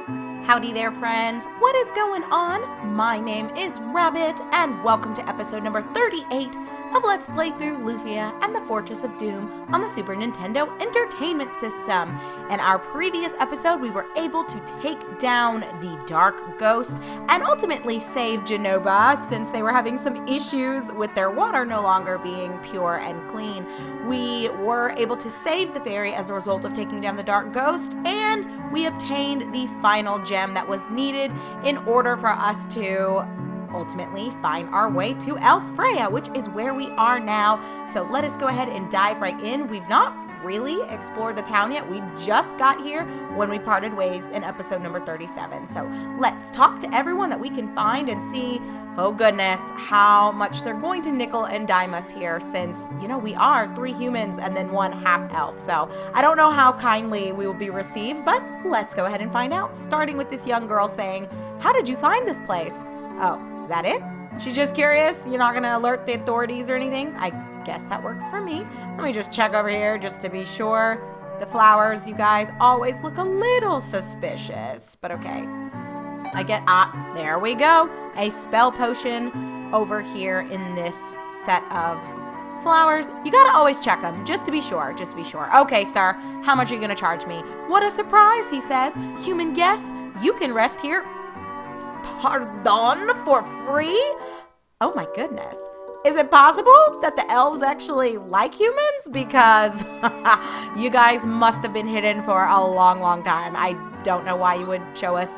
Howdy there, friends. What is going on? My name is Rabbit, and welcome to episode number 38 of Let's Play Through Lufia and the Fortress of Doom on the Super Nintendo Entertainment System. In our previous episode, we were able to take down the Dark Ghost and ultimately save Genova since they were having some issues with their water no longer being pure and clean. We were able to save the fairy as a result of taking down the Dark Ghost, and we obtained the final gem that was needed in order for us to ultimately find our way to Elfrea, which is where we are now. So let us go ahead and dive right in. We've not really explored the town yet. We just got here when we parted ways in episode number 37. So let's talk to everyone that we can find and see, oh goodness, how much they're going to nickel and dime us here since, you know, we are 3 humans and then 1 half elf. So I don't know how kindly we will be received, but let's go ahead and find out. Starting with this young girl saying, "How did you find this place?" Oh, is that it? She's just curious? You're not going to alert the authorities or anything? I guess that works for me. Let me just check over here just to be sure. The flowers, you guys, always look a little suspicious, but okay. There we go. A spell potion over here in this set of flowers. You gotta always check them, just to be sure, Okay, sir, how much are you gonna charge me? What a surprise, he says. Human guests, you can rest here. Pardon? For free? Oh my goodness. Is it possible that the elves actually like humans? Because you guys must have been hidden for a long, long time. I don't know why you would show us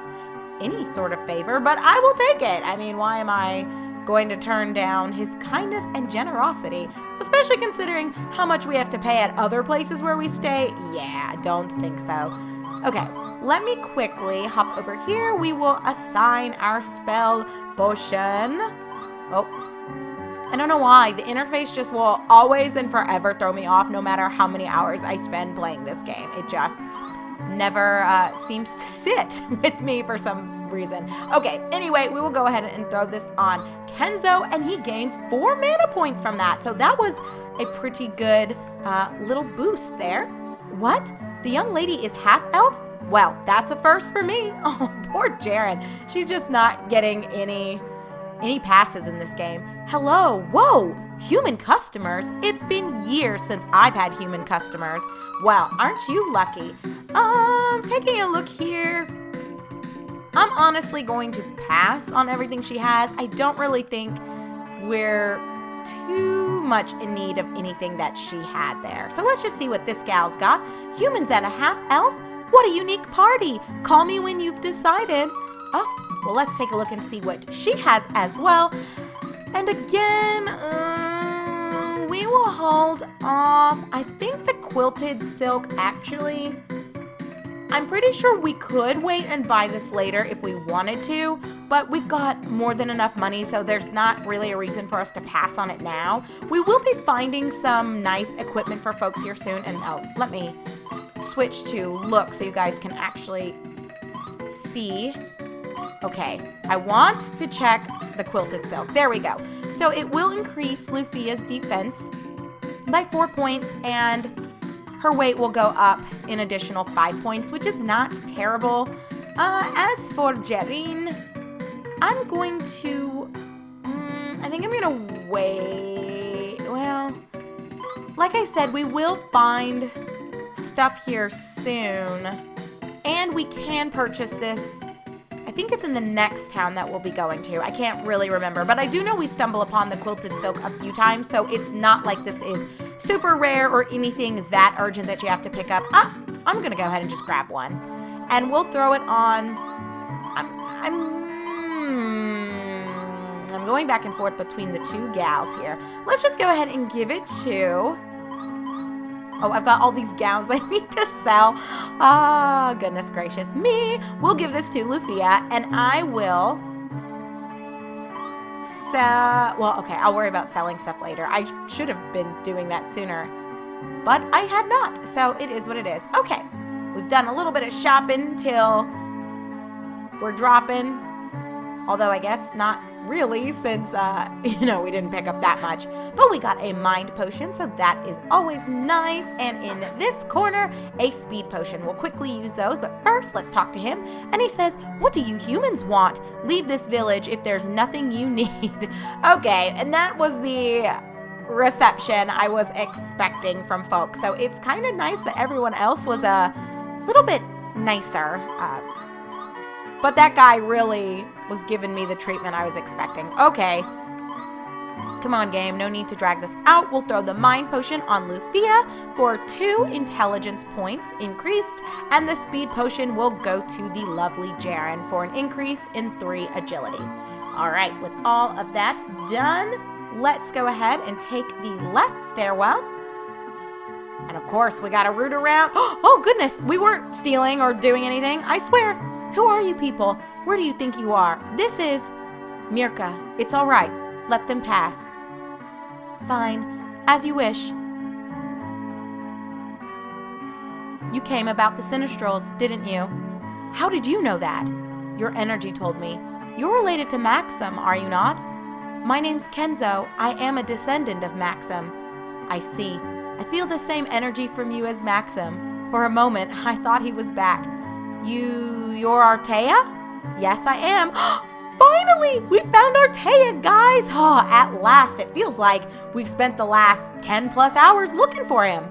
any sort of favor, but I will take it. I mean, why am I going to turn down his kindness and generosity? Especially considering how much we have to pay at other places where we stay. Yeah, I don't think so. Okay, let me quickly hop over here. We will assign our spell potion. Oh, I don't know why. The interface just will always and forever throw me off no matter how many hours I spend playing this game. It just never seems to sit with me for some reason. Okay, anyway, we will go ahead and throw this on Kenzo, and he gains 4 mana points from that. So that was a pretty good little boost there. What? The young lady is half elf? Well, that's a first for me. Oh, poor Jaren. She's just not getting any passes in this game. Hello. Whoa. Human customers? It's been years since I've had human customers. Well, aren't you lucky? Taking a look here. I'm honestly going to pass on everything she has. I don't really think we're too much in need of anything that she had there. So let's just see what this gal's got. Humans and a half elf? What a unique party. Call me when you've decided. Oh, well, let's take a look and see what she has as well. And again, we will hold off. I think the Quilted Silk, actually, I'm pretty sure we could wait and buy this later if we wanted to, but we've got more than enough money, so there's not really a reason for us to pass on it now. We will be finding some nice equipment for folks here soon, and oh, let me switch to look so you guys can actually see. Okay, I want to check the Quilted Silk. There we go. So it will increase Lufia's defense by 4 points, and her weight will go up an additional 5 points, which is not terrible. As for Jerine, I'm going to, I think I'm going to wait. Well, like I said, we will find stuff here soon, and we can purchase this. I think it's in the next town that we'll be going to. I can't really remember, but I do know we stumble upon the Quilted Silk a few times, so it's not like this is super rare or anything that urgent that you have to pick up. I'm gonna go ahead and just grab one, and we'll throw it on. I'm going back and forth between the 2 gals here. Let's just go ahead and give it to. Oh, I've got all these gowns I need to sell. Ah, goodness gracious me. We'll give this to Lufia, and I will well, okay, I'll worry about selling stuff later. I should have been doing that sooner, but I had not, so it is what it is. Okay, we've done a little bit of shopping till we're dropping, although I guess not really, since, we didn't pick up that much. But we got a mind potion, so that is always nice. And in this corner, a speed potion. We'll quickly use those, but first, let's talk to him. And he says, "What do you humans want? Leave this village if there's nothing you need." Okay, and that was the reception I was expecting from folks. So it's kind of nice that everyone else was a little bit nicer. But that guy really was giving me the treatment I was expecting. Okay. Come on, game. No need to drag this out. We'll throw the mind potion on Lufia for 2 intelligence points increased, and the speed potion will go to the lovely Jaren for an increase in 3 agility. All right, with all of that done, let's go ahead and take the left stairwell. And of course, we got to root around. Oh, goodness. We weren't stealing or doing anything. I swear. Who are you people? Where do you think you are? This is Mirka. It's all right. Let them pass. Fine. As you wish. You came about the Sinistrals, didn't you? How did you know that? Your energy told me. You're related to Maxim, are you not? My name's Kenzo. I am a descendant of Maxim. I see. I feel the same energy from you as Maxim. For a moment, I thought he was back. You're Artea? Yes, I am. Finally, we found Artea, guys. Oh, at last. It feels like we've spent the last 10 plus hours looking for him.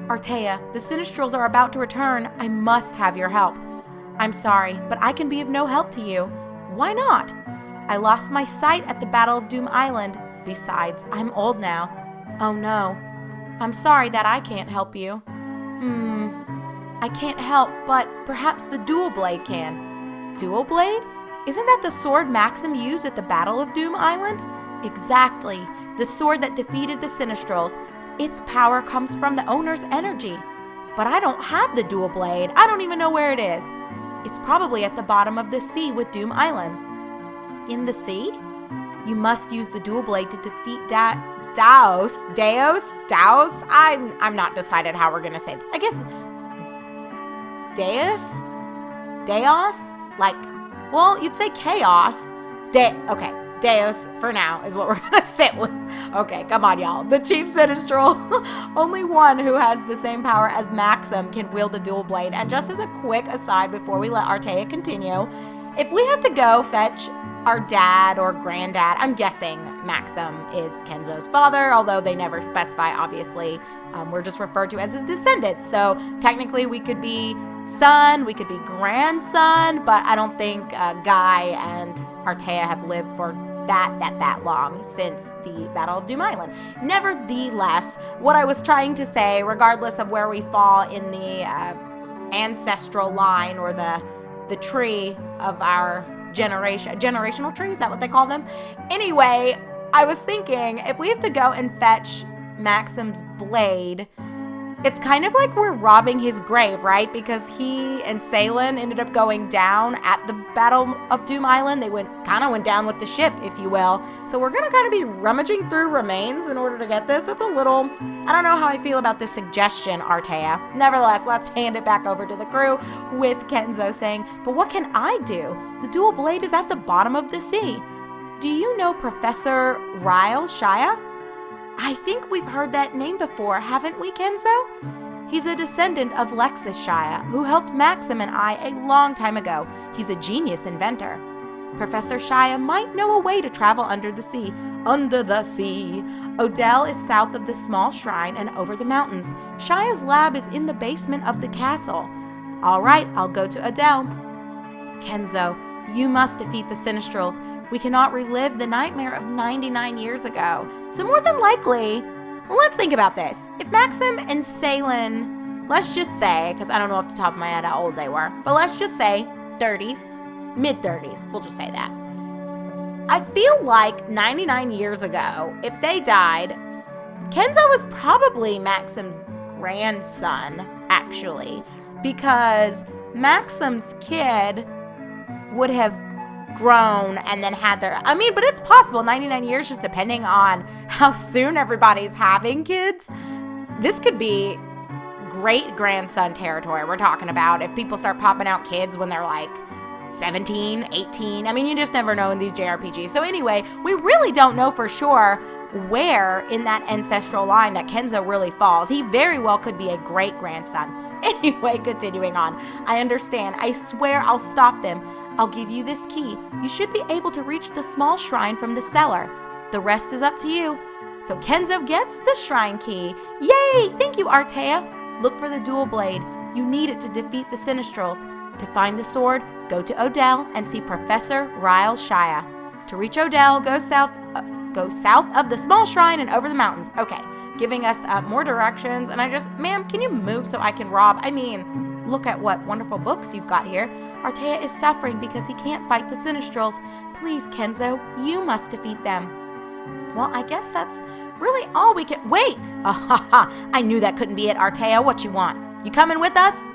Artea, the Sinistrals are about to return. I must have your help. I'm sorry, but I can be of no help to you. Why not? I lost my sight at the Battle of Doom Island. Besides, I'm old now. Oh no. I'm sorry that I can't help you. I can't help, but perhaps the dual blade can. Dual blade? Isn't that the sword Maxim used at the Battle of Doom Island? Exactly. The sword that defeated the Sinistrals. Its power comes from the owner's energy. But I don't have the dual blade. I don't even know where it is. It's probably at the bottom of the sea with Doom Island. In the sea? You must use the dual blade to defeat Daos? I'm not decided how we're gonna say this. I guess Daos? Like, well, you'd say chaos. Okay, Daos for now is what we're gonna sit with. Okay, come on, y'all. The Chief Sinistral, only one who has the same power as Maxim can wield the dual blade. And just as a quick aside before we let Artea continue, if we have to go fetch our dad or granddad, I'm guessing Maxim is Kenzo's father, although they never specify, obviously. We're just referred to as his descendants. So technically we could be son, we could be grandson, but I don't think Guy and Artea have lived for that long since the Battle of Doom Island. Nevertheless, what I was trying to say, regardless of where we fall in the ancestral line or the tree of our generational tree, is that what they call them? Anyway, I was thinking if we have to go and fetch Maxim's blade, it's kind of like we're robbing his grave, right? Because he and Salen ended up going down at the Battle of Doom Island. They went down with the ship, if you will. So we're gonna kind of be rummaging through remains in order to get this. That's a little, I don't know how I feel about this suggestion, Artea. Nevertheless, let's hand it back over to the crew with Kenzo saying, but what can I do? The dual blade is at the bottom of the sea. Do you know Professor Ryle Shia? I think we've heard that name before, haven't we, Kenzo? He's a descendant of Lexus Shia, who helped Maxim and I a long time ago. He's a genius inventor. Professor Shia might know a way to travel under the sea. Under the sea. Odell is south of the small shrine and over the mountains. Shia's lab is in the basement of the castle. All right, I'll go to Odell. Kenzo, you must defeat the Sinistrals. We cannot relive the nightmare of 99 years ago. So more than likely, well, let's think about this. If Maxim and Salen, let's just say, because I don't know off the top of my head how old they were, but let's just say 30s, mid-30s, we'll just say that. I feel like 99 years ago, if they died, Kenzo was probably Maxim's grandson, actually, because Maxim's kid would have grown and then had their, but it's possible 99 years, just depending on how soon everybody's having kids. This could be great grandson territory we're talking about if people start popping out kids when they're like 17, 18. I mean, you just never know in these JRPGs. So anyway, we really don't know for sure where in that ancestral line that Kenzo really falls. He very well could be a great-grandson. Anyway, continuing on. I understand. I swear I'll stop them. I'll give you this key. You should be able to reach the small shrine from the cellar. The rest is up to you. So Kenzo gets the shrine key. Yay! Thank you, Artea. Look for the dual blade. You need it to defeat the Sinistrals. To find the sword, go to Odell and see Professor Ryle Shia. To reach Odell, go south of the small shrine and over the mountains. Okay, giving us more directions. And ma'am, can you move so I can rob? I mean, look at what wonderful books you've got here. Artea is suffering because he can't fight the Sinistrals. Please, Kenzo, you must defeat them. Well, I guess that's really all we can— Wait! I knew that couldn't be it, Artea. What you want? You coming with us?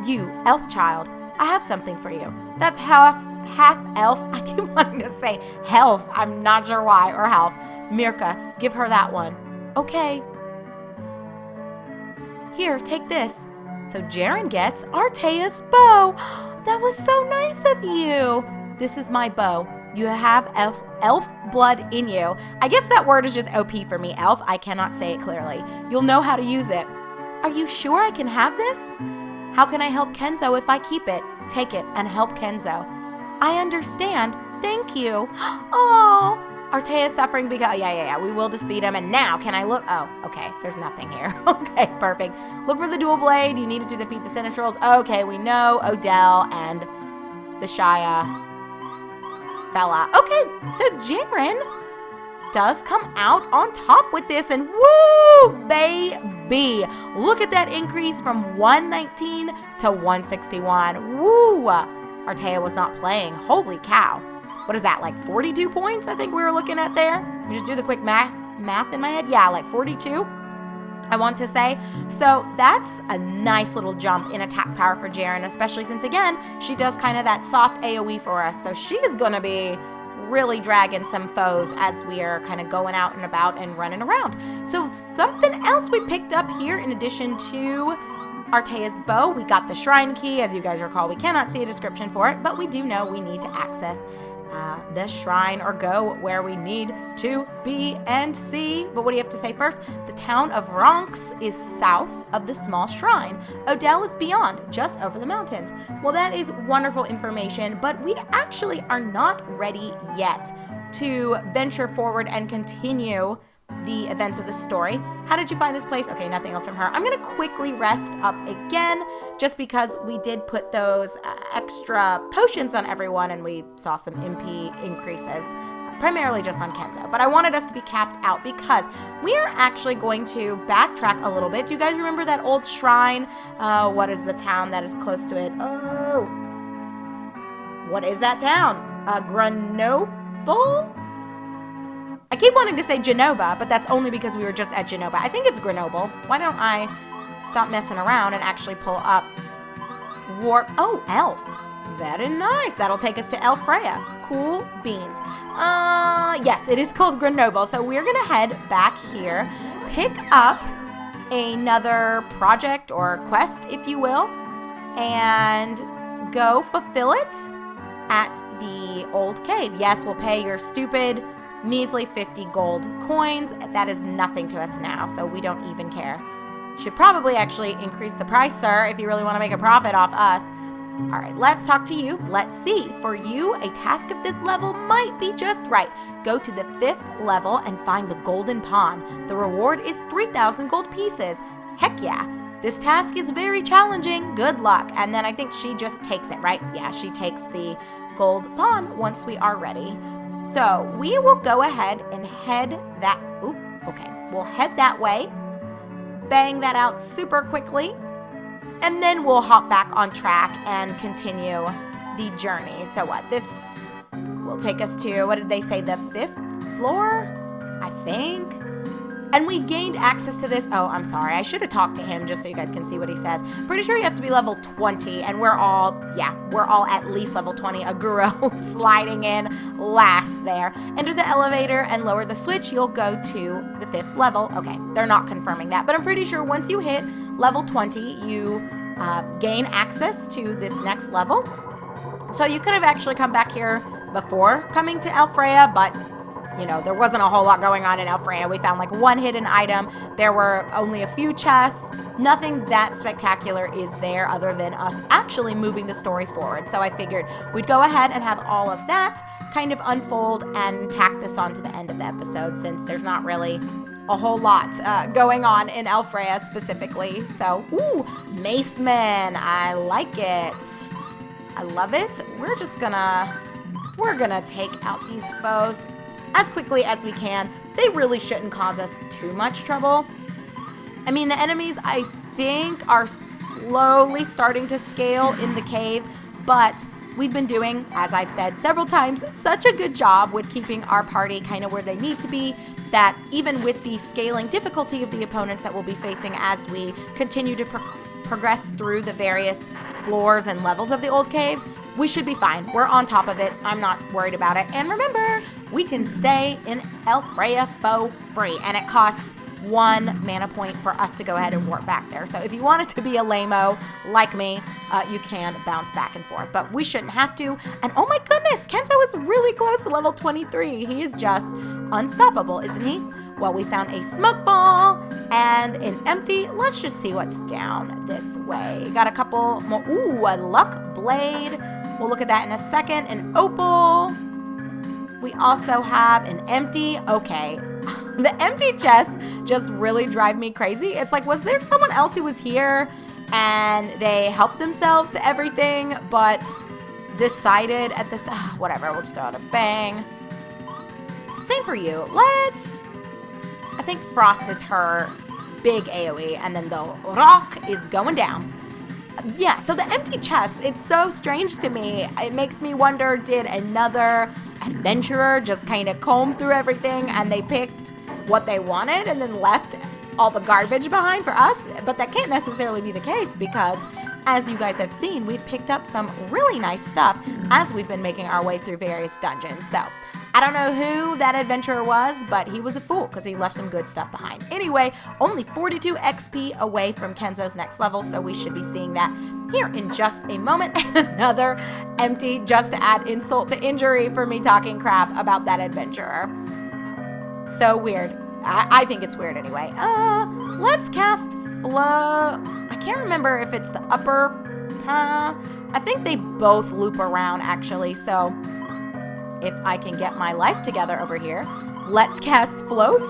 You, elf child, I have something for you. That's half elf. I keep wanting to say health. I'm not sure why. Or health. Mirka, give her that one. Okay. Here, take this. So Jaren gets Artea's bow. That was so nice of you. This is my bow. You have elf blood in you. I guess that word is just OP for me, elf. I cannot say it clearly. You'll know how to use it. Are you sure I can have this? How can I help Kenzo if I keep it? Take it and help Kenzo. I understand. Thank you. Oh, Artea is suffering because— Yeah. We will defeat him. And now, can I look? Oh, okay. There's nothing here. Okay, perfect. Look for the dual blade. You needed to defeat the Sinistrals. Okay, we know Odell and the Shia fella. Okay, so Jaren does come out on top with this, and woo, baby. Look at that increase from 119 to 161. Woo. Artea was not playing. Holy cow. What is that, like 42 points I think we were looking at there? Let me just do the quick math in my head. Yeah, like 42, I want to say. So that's a nice little jump in attack power for Jaren, especially since, again, she does kind of that soft AoE for us. So she's going to be really dragging some foes as we are kind of going out and about and running around. So something else we picked up here in addition to Artea's bow, we got the shrine key. As you guys recall, we cannot see a description for it, but we do know we need to access the shrine or go where we need to be and see. But what do you have to say first? The town of Ronx is south of the small shrine. Odell is beyond, just over the mountains. Well, that is wonderful information, but we actually are not ready yet to venture forward and continue the events of the story. How did you find this place? Okay, nothing else from her. I'm going to quickly rest up again, just because we did put those extra potions on everyone, and we saw some MP increases, primarily just on Kenzo. But I wanted us to be capped out because we are actually going to backtrack a little bit. Do you guys remember that old shrine? What is the town that is close to it? Oh, what is that town? Grenoble? I keep wanting to say Genova, but that's only because we were just at Genova. I think it's Grenoble. Why don't I stop messing around and actually pull up Oh, Elf. Very nice. That'll take us to Elfrea. Cool beans. Yes, it is called Grenoble. So we're going to head back here, pick up another project or quest, if you will, and go fulfill it at the old cave. Yes, we'll pay your stupid measly 50 gold coins. That is nothing to us now, so we don't even care. Should probably actually increase the price, sir, if you really want to make a profit off us. All right, let's talk to you. Let's see. For you, a task of this level might be just right. Go to the 5th level and find the golden pawn. The reward is 3,000 gold pieces. Heck yeah. This task is very challenging. Good luck. And then I think she just takes it, right? Yeah, she takes the gold pawn once we are ready. So we will go ahead and head that, we'll head that way, bang that out super quickly, and then we'll hop back on track and continue the journey. So what, this will take us to, what did they say, the 5th floor, I think? And we gained access to this. Oh, I'm sorry. I should have talked to him just so you guys can see what he says. Pretty sure you have to be level 20, and we're all at least level 20. Aguro sliding in last there. Enter the elevator and lower the switch. You'll go to the 5th level. Okay, they're not confirming that, but I'm pretty sure once you hit level 20, you gain access to this next level. So you could have actually come back here before coming to Elfrea, but you know, there wasn't a whole lot going on in Elfrea. We found like one hidden item. There were only a few chests. Nothing that spectacular is there other than us actually moving the story forward. So I figured we'd go ahead and have all of that kind of unfold and tack this on to the end of the episode, since there's not really a whole lot going on in Elfrea specifically. So, ooh, Maceman. I like it. I love it. We're gonna take out these foes as quickly as we can. They really shouldn't cause us too much trouble. I mean, the enemies, I think, are slowly starting to scale in the cave, but we've been doing, as I've said several times, such a good job with keeping our party kind of where they need to be, that even with the scaling difficulty of the opponents that we'll be facing as we continue to progress through the various floors and levels of the old cave, we should be fine. We're on top of it. I'm not worried about it. And remember, we can stay in Elfrea for free, and it costs 1 mana point for us to go ahead and warp back there. So if you wanted to be a lame-o like me, you can bounce back and forth, but we shouldn't have to. And oh my goodness, Kenzo is really close to level 23. He is just unstoppable, isn't he? Well, we found a smoke ball and an empty. Let's just see what's down this way. Got a couple more. Ooh, a luck blade. We'll look at that in a second. An opal. We also have an empty. Okay. The empty chests just really drive me crazy. It's like, was there someone else who was here and they helped themselves to everything, but decided at this, whatever, we'll just throw out a bang. Same for you. I think Frost is her big AoE, and then the rock is going down. Yeah, so the empty chest, it's so strange to me. It makes me wonder, did another adventurer just kind of comb through everything and they picked what they wanted and then left all the garbage behind for us? But that can't necessarily be the case, because as you guys have seen, we've picked up some really nice stuff as we've been making our way through various dungeons. So I don't know who that adventurer was, but he was a fool because he left some good stuff behind. Anyway, only 42 XP away from Kenzo's next level, so we should be seeing that here in just a moment. And another empty, just to add insult to injury for me talking crap about that adventurer. So weird. I think it's weird anyway. Let's cast Flow. I can't remember if it's the upper. I think they both loop around actually, so if I can get my life together over here, let's cast Float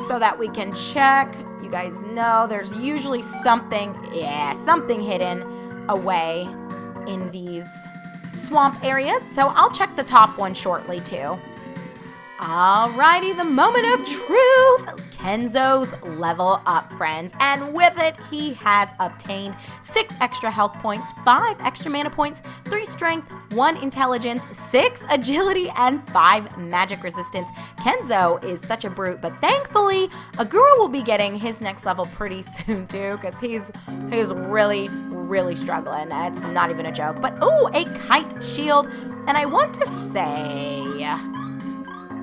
so that we can check. You guys know there's usually something hidden away in these swamp areas. So I'll check the top one shortly too. Alrighty, the moment of truth. Kenzo's level up, friends. And with it, he has obtained 6 extra health points, 5 extra mana points, 3 strength, 1 intelligence, 6 agility, and 5 magic resistance. Kenzo is such a brute, but thankfully, Agura will be getting his next level pretty soon too, because he's really, really struggling. It's not even a joke. But, ooh, a kite shield. And I want to say,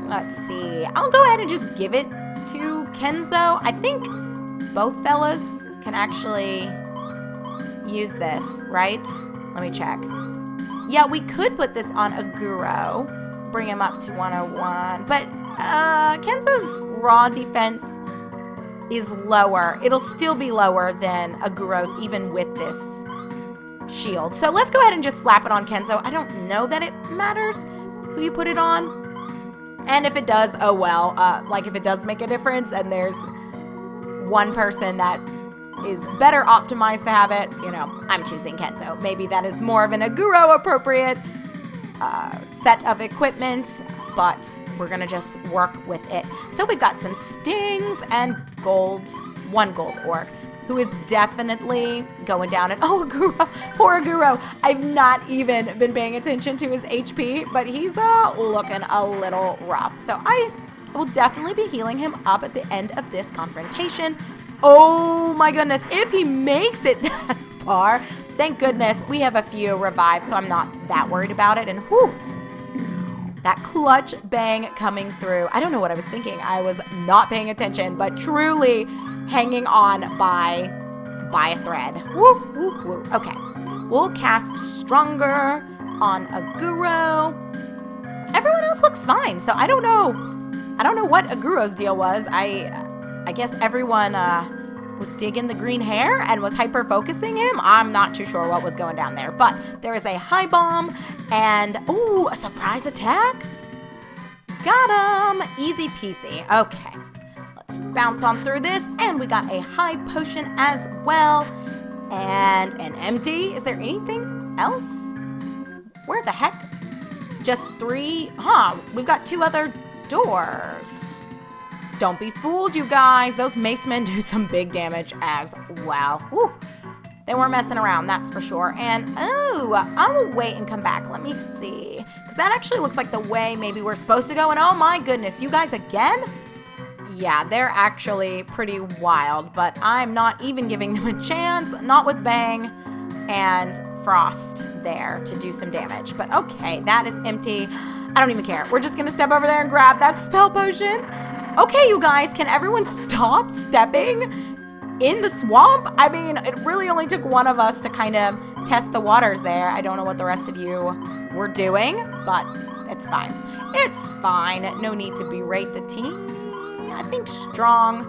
let's see, I'll go ahead and just give it to Kenzo. I think both fellas can actually use this, right? Let me check. Yeah, we could put this on Aguro, bring him up to 101, but Kenzo's raw defense is lower. It'll still be lower than Aguro's even with this shield. So let's go ahead and just slap it on Kenzo. I don't know that it matters who you put it on. And if it does, oh well, like if it does make a difference and there's one person that is better optimized to have it, you know, I'm choosing Kenzo. Maybe that is more of an Aguro appropriate set of equipment, but we're gonna just work with it. So we've got some stings and gold, 1 gold orc, who is definitely going down. And oh, Aguro, poor Aguro. I've not even been paying attention to his HP, but he's looking a little rough. So I will definitely be healing him up at the end of this confrontation. Oh my goodness, if he makes it that far, thank goodness we have a few revives, so I'm not that worried about it. And whew, that clutch bang coming through. I don't know what I was thinking. I was not paying attention, but truly hanging on by a thread. Woo, woo, woo. Okay, we'll cast Stronger on Aguro. Everyone else looks fine, so I don't know what Aguro's deal was. I guess everyone was digging the green hair and was hyper-focusing him. I'm not too sure what was going down there, but there is a high bomb and, ooh, a surprise attack. Got him. Easy peasy. Okay, let's bounce on through this, and we got a high potion as well, and an empty. Is there anything else? Where the heck? Just 3? Huh, we've got 2 other doors. Don't be fooled, you guys. Those mace men do some big damage as well. Whew. They weren't messing around, that's for sure. And, oh, I will wait and come back. Let me see. Because that actually looks like the way maybe we're supposed to go. And, oh, my goodness, you guys again? Yeah, they're actually pretty wild. But I'm not even giving them a chance. Not with Bang and Frost there to do some damage. But, okay, that is empty. I don't even care. We're just going to step over there and grab that spell potion. Okay, you guys, can everyone stop stepping in the swamp? I mean, it really only took one of us to kind of test the waters there. I don't know what the rest of you were doing, but it's fine. It's fine. No need to berate the team. I think strong.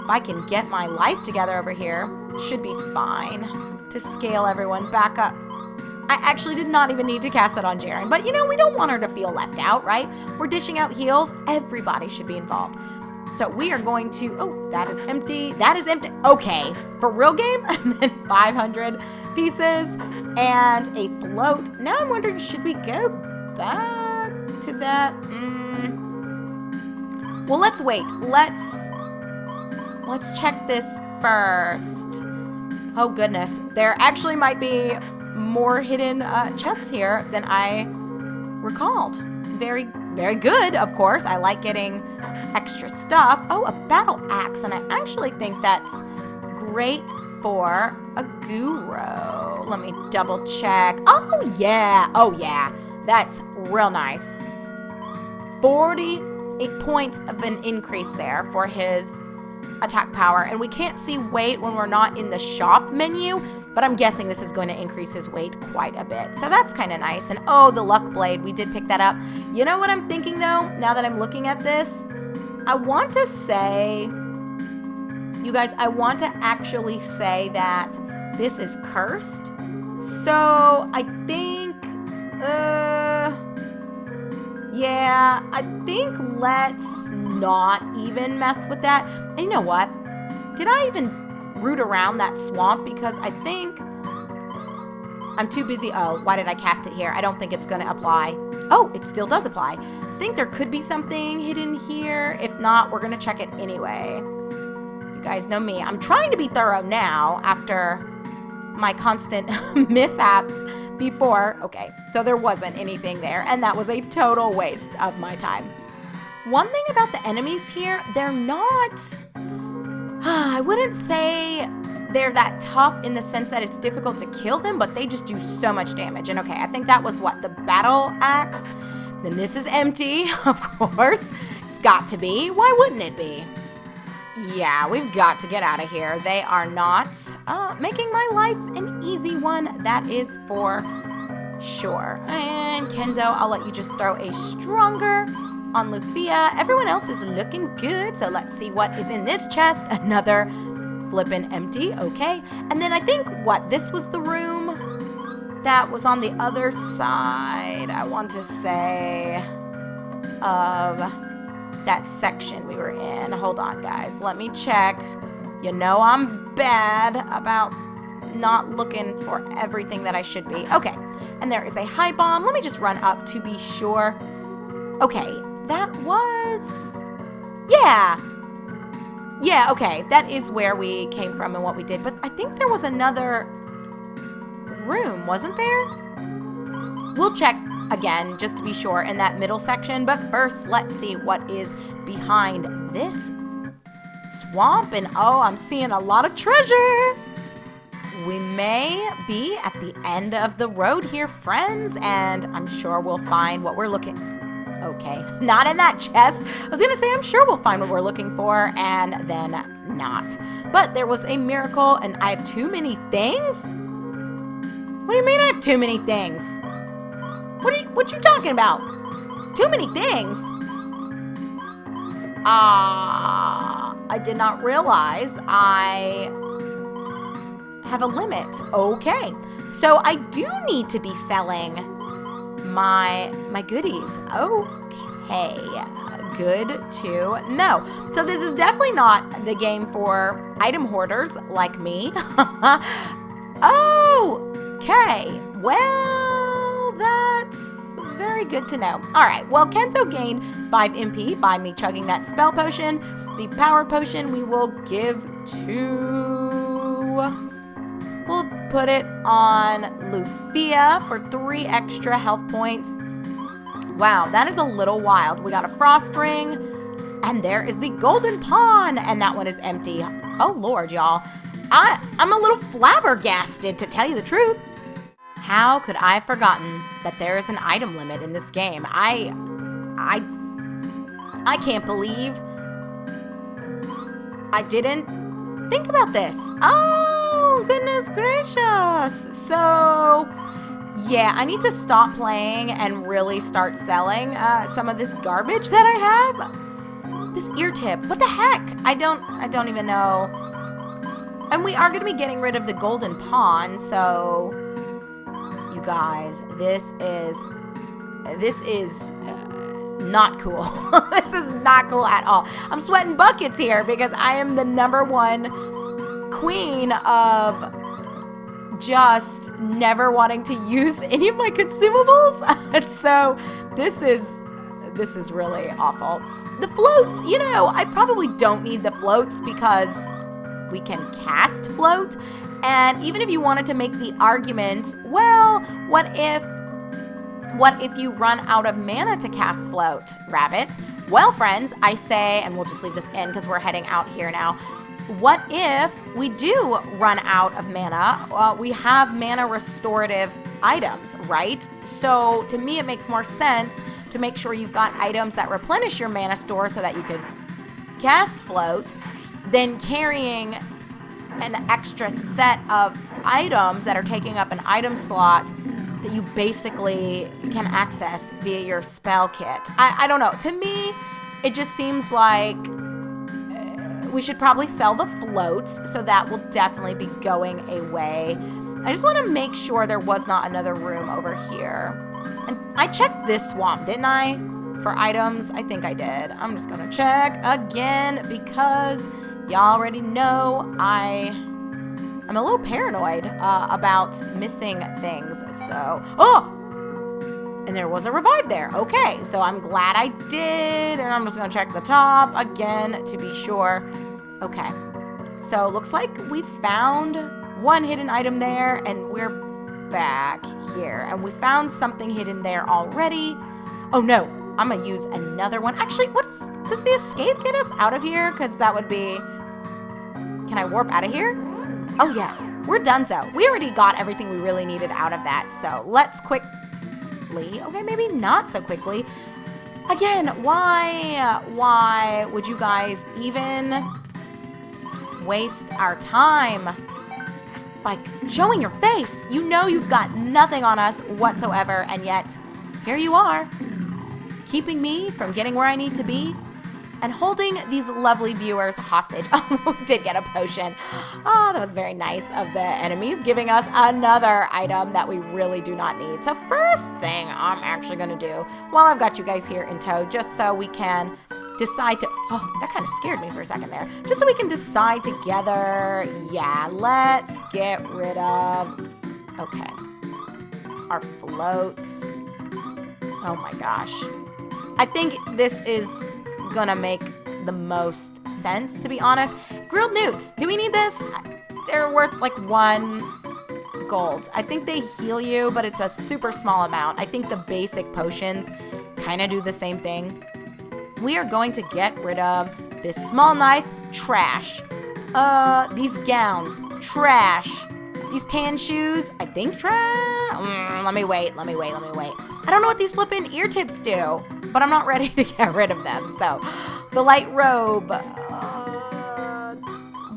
If I can get my life together over here, should be fine to scale everyone back up. I actually did not even need to cast that on Jaren, but you know, we don't want her to feel left out, right? We're dishing out heals. Everybody should be involved. So we are going to, oh, that is empty. That is empty. Okay, for real game, and then 500 pieces and a float. Now I'm wondering, should we go back to that? Well, let's wait. Let's check this first. Oh goodness, there actually might be more hidden chests here than I recalled. Very, very good, of course. I like getting extra stuff. Oh, a battle axe, and I actually think that's great for a Aguro. Let me double check. Oh yeah, that's real nice. 48 points of an increase there for his attack power, and we can't see weight when we're not in the shop menu, but I'm guessing this is going to increase his weight quite a bit. So that's kind of nice. And oh, the luck blade, we did pick that up. You know what I'm thinking though, now that I'm looking at this? I want to say, you guys, I want to actually say that this is cursed. So I think, yeah, I think let's not even mess with that. And you know what? Did I even root around that swamp? Because I think I'm too busy. Oh, why did I cast it here? I don't think it's going to apply. Oh, it still does apply. I think there could be something hidden here. If not, we're going to check it anyway. You guys know me. I'm trying to be thorough now after my constant mishaps before. Okay, so there wasn't anything there, and that was a total waste of my time. One thing about the enemies here, they're not, I wouldn't say they're that tough in the sense that it's difficult to kill them, but they just do so much damage. And okay, I think that was what, the battle axe? Then this is empty, of course. It's got to be. Why wouldn't it be? Yeah, we've got to get out of here. They are not making my life an easy one, that is for sure. And Kenzo, I'll let you just throw a stronger on Lufia. Everyone else is looking good, so let's see what is in this chest. Another flippin' empty, okay. And then I think, what, this was the room that was on the other side, I want to say, of that section we were in. Hold on, guys, let me check. You know I'm bad about not looking for everything that I should be. Okay, and there is a high bomb. Let me just run up to be sure. Okay, that was, yeah, okay, that is where we came from and what we did, but I think there was another room, wasn't there? We'll check again, just to be sure, in that middle section, but first, let's see what is behind this swamp, and oh, I'm seeing a lot of treasure. We may be at the end of the road here, friends, and I'm sure we'll find what we're looking for. Okay, not in that chest. I was gonna say, I'm sure we'll find what we're looking for, and then not. But there was a miracle, and I have too many things? What do you mean I have too many things? What you talking about? Too many things. I did not realize I have a limit. Okay. So I do need to be selling my goodies. Okay. Good to know. So this is definitely not the game for item hoarders like me. Okay. Well, that's very good to know. All right. Well, Kenzo gained 5 MP by me chugging that spell potion. The power potion we will give to... We'll put it on Lufia for 3 extra health points. Wow, that is a little wild. We got a frost ring, and there is the golden pawn, and that one is empty. Oh, Lord, y'all. I'm a little flabbergasted, to tell you the truth. How could I have forgotten that there is an item limit in this game? I can't believe I didn't think about this. Oh, goodness gracious. So, yeah, I need to stop playing and really start selling some of this garbage that I have. This ear tip, what the heck? I don't even know. And we are going to be getting rid of the golden pawn, so you guys, this is not cool. This is not cool at all. I'm sweating buckets here because I am the #1 queen of just never wanting to use any of my consumables. And so this is really awful. The floats, you know, I probably don't need the floats because we can cast float. And even if you wanted to make the argument, well, what if you run out of mana to cast float, rabbit? Well, friends, I say, and we'll just leave this in because we're heading out here now. What if we do run out of mana? We have mana restorative items, right? So to me, it makes more sense to make sure you've got items that replenish your mana store so that you could cast float than carrying an extra set of items that are taking up an item slot that you basically can access via your spell kit. I don't know. To me, it just seems like we should probably sell the floats, so that will definitely be going away. I just want to make sure there was not another room over here. And I checked this swamp, didn't I? For items, I think I did. I'm just going to check again because y'all already know I'm a little paranoid about missing things. So, and there was a revive there. Okay, so I'm glad I did, and I'm just gonna check the top again to be sure. Okay, so looks like we found one hidden item there, and we're back here, and we found something hidden there already. Oh no, I'm gonna use another one. Actually, does the escape get us out of here? Because that would be, can I warp out of here? Oh yeah, we're donezo. We already got everything we really needed out of that, so let's quickly, okay, maybe not so quickly. Again, why would you guys even waste our time by showing your face? You know you've got nothing on us whatsoever, and yet here you are, keeping me from getting where I need to be and holding these lovely viewers hostage. Oh, we did get a potion. Oh, that was very nice of the enemies, giving us another item that we really do not need. So first thing I'm actually gonna do, while I've got you guys here in tow, just so we can decide to, oh, that kind of scared me for a second there. Just so we can decide together, yeah, let's get rid of, okay, our floats. Oh my gosh. I think this is gonna make the most sense, to be honest. Grilled newts, do we need this? They're worth like 1 gold. I think they heal you, but it's a super small amount. I think the basic potions kind of do the same thing. We are going to get rid of this small knife, trash. These gowns, trash. These tan shoes, I think trash. Let me wait. I don't know what these flippin' ear tips do, but I'm not ready to get rid of them. So, the light robe.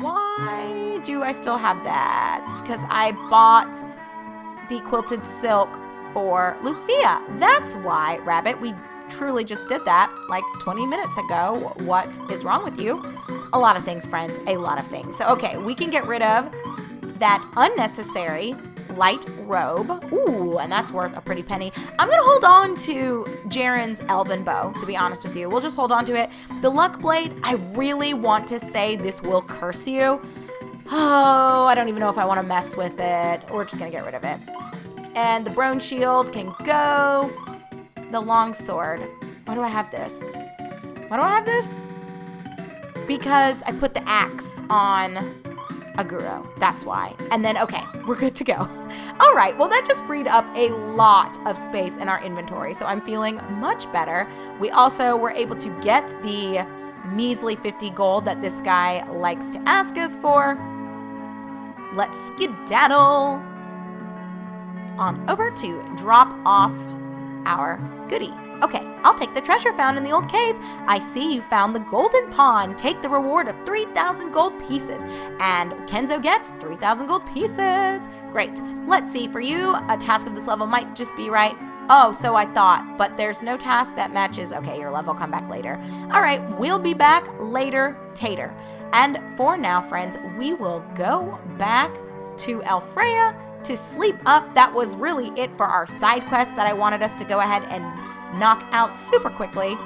Why do I still have that? Because I bought the quilted silk for Lufia. That's why, Rabbit, we truly just did that like 20 minutes ago. What is wrong with you? A lot of things, friends, a lot of things. So, okay, we can get rid of that unnecessary light robe. Ooh, and that's worth a pretty penny. I'm going to hold on to Jaren's elven bow, to be honest with you. We'll just hold on to it. The luck blade, I really want to say this will curse you. Oh, I don't even know if I want to mess with it. We're just going to get rid of it. And the bronze shield can go. The long sword. Why do I have this? Why do I have this? Because I put the axe on Aguro. That's why. And then, okay, we're good to go. All right, well, that just freed up a lot of space in our inventory, so I'm feeling much better. We also were able to get the measly 50 gold that this guy likes to ask us for. Let's skedaddle on over to drop off our goodie. Okay, I'll take the treasure found in the old cave. I see you found the golden pawn. Take the reward of 3,000 gold pieces. And Kenzo gets 3,000 gold pieces. Great. Let's see, for you, a task of this level might just be right. Oh, so I thought, but there's no task that matches. Okay, your level, come back later. All right, we'll be back later, Tater. And for now, friends, we will go back to Elfrea to sleep up. That was really it for our side quest that I wanted us to go ahead and knock out super quickly.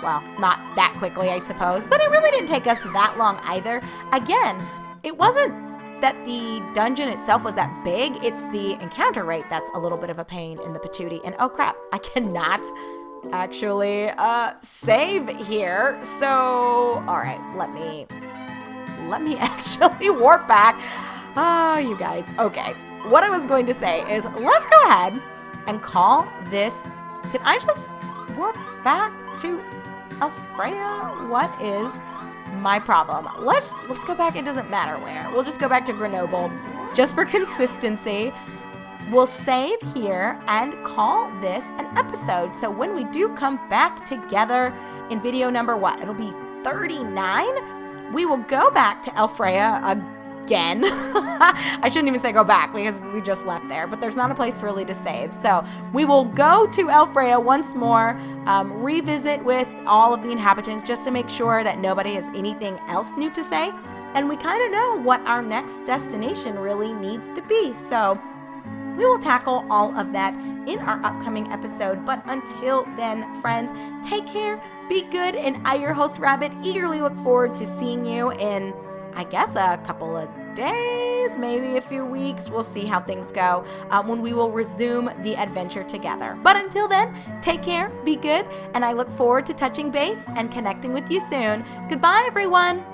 Well, not that quickly, I suppose, but it really didn't take us that long either. Again, it wasn't that the dungeon itself was that big, it's the encounter rate that's a little bit of a pain in the patootie. And oh crap, I cannot actually save here. So, all right, let me actually warp back. Oh, you guys. Okay, what I was going to say is let's go ahead and call this. Did I just warp back to Elfrea? What is my problem? Let's go back. It doesn't matter where. We'll just go back to Grenoble just for consistency. We'll save here and call this an episode. So when we do come back together in video number what? It'll be 39. We will go back to Elfrea again. I shouldn't even say go back because we just left there, but there's not a place really to save. So we will go to Elfrea once more, revisit with all of the inhabitants just to make sure that nobody has anything else new to say. And we kind of know what our next destination really needs to be. So we will tackle all of that in our upcoming episode. But until then, friends, take care, be good, and I, your host, Rabbit, eagerly look forward to seeing you in, I guess, a couple of days, maybe a few weeks. We'll see how things go when we will resume the adventure together. But until then, take care, be good, and I look forward to touching base and connecting with you soon. Goodbye, everyone.